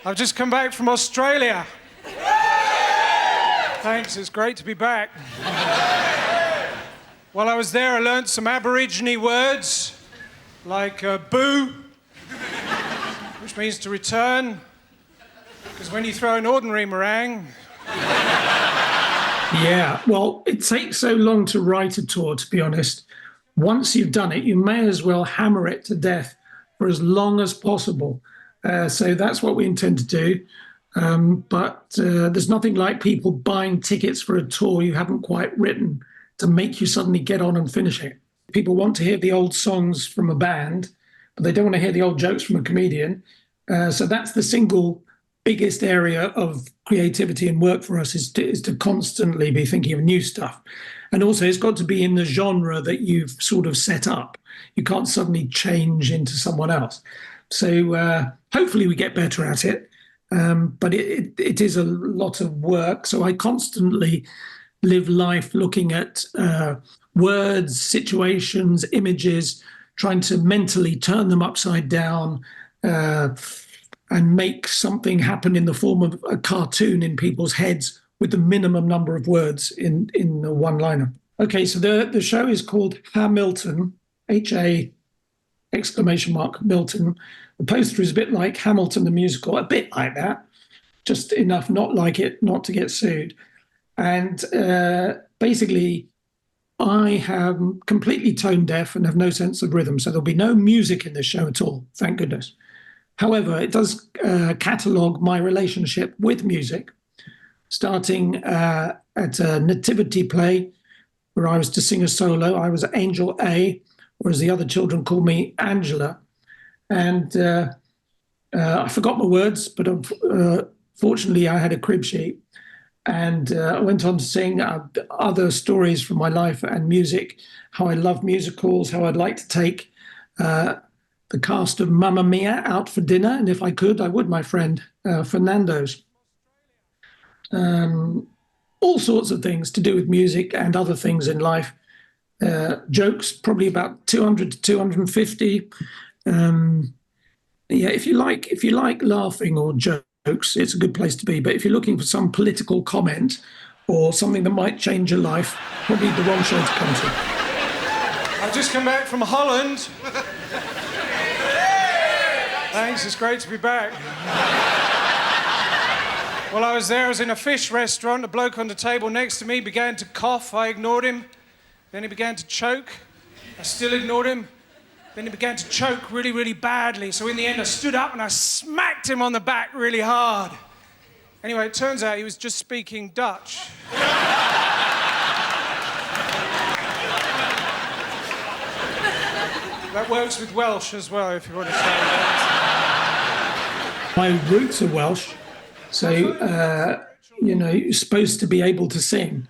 I've just come back from Australia. Thanks, it's great to be back. While I was there, I learnt some Aborigine words, like boo, which means to return, because when you throw an ordinary meringue... Yeah, well, it takes so long to write a tour, to be honest. Once you've done it, you may as well hammer it to death for as long as possible. So that's what we intend to do. But there's nothing like people buying tickets for a tour you haven't quite written to make you suddenly get on and finish it. People want to hear the old songs from a band, but they don't want to hear the old jokes from a comedian. So that's the single biggest area of creativity and work for us is to constantly be thinking of new stuff. And also it's got to be in the genre that you've sort of set up. You can't suddenly change into someone else. So hopefully we get better at it. But it is a lot of work. So I constantly live life looking at words, situations, images, trying to mentally turn them upside down, and make something happen in the form of a cartoon in people's heads with the minimum number of words in the one-liner. Okay, so the show is called Hamilton, H-A exclamation mark Milton. The poster is a bit like Hamilton the musical, a bit like that, just enough not like it not to get sued. And basically, I am completely tone deaf and have no sense of rhythm, so there'll be no music in this show at all, thank goodness. However, it does catalogue my relationship with music, starting at a nativity play where I was to sing a solo. I was Angel A, or as the other children call me, Angela. And I forgot my words, but fortunately I had a crib sheet. And I went on to sing other stories from my life and music, how I love musicals, how I'd like to take the cast of Mamma Mia out for dinner, and if I could, I would, my friend, Fernando's. All sorts of things to do with music and other things in life. Jokes, probably about 200 to 250. Yeah, if you like laughing or jokes, it's a good place to be. But if you're looking for some political comment or something that might change your life, probably the wrong show to come to. I've just come back from Holland. Thanks, it's great to be back. While I was there, I was in a fish restaurant. A bloke on the table next to me began to cough. I ignored him. Then he began to choke. I still ignored him. Then he began to choke really, really badly. So in the end, I stood up and I smacked him on the back really hard. Anyway, it turns out he was just speaking Dutch. That works with Welsh as well, if you want to say that. My roots are Welsh, so, you're supposed to be able to sing.